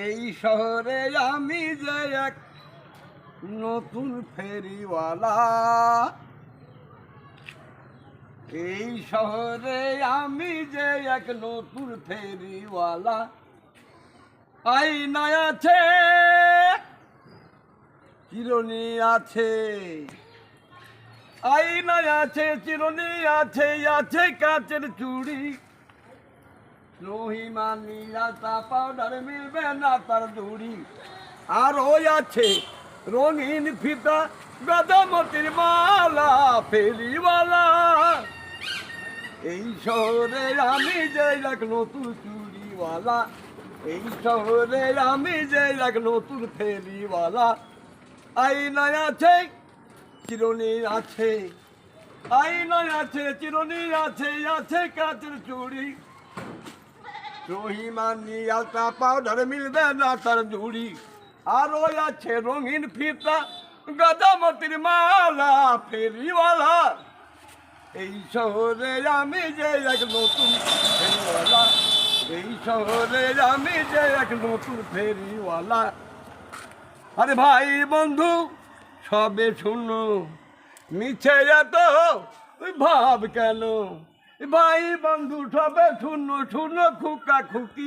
এই শহরে আমি যে এক নতুন ফেরিওয়ালা, এই শহরে আমি যে এক নতুন ফেরিওয়ালা। আয়না আছে, চিরুনি আছে, আয়না আছে, চিরুনি আছে, আছে কাচের চুড়ি। রহিমানি আতা পাউডার মিলবে না তার দড়ি। আর ওই আছে রঙিন ফিতা, গদামতির মালা, ফেরিওয়ালা। এই শহরে আমি যে এক নতুন চুড়িওয়ালা, এই শহরে আমি যে এক নতুন ফেরিওয়ালা। আয়না আছে, চিরুনি আছে, আয়না আছে, চিরুনি আছে, আছে কাচের চুড়ি। রহিমানি আলতা পাউডার মিলবে না তার জুড়ি। আর ওই আছে রঙিন ফিতা, গদামতির মালা, ফেরিওয়ালা। এই শহরে আমি যে এক নতুন ফেরিওয়ালা, এই শহরে আমি যে এক নতুন ফেরিওয়ালা। আরে ভাই বন্ধু সবে শুনো, মিছে এত ভাব কেন? ভাই বন্ধু সবে শুনো, শুনো খুকা খুকি।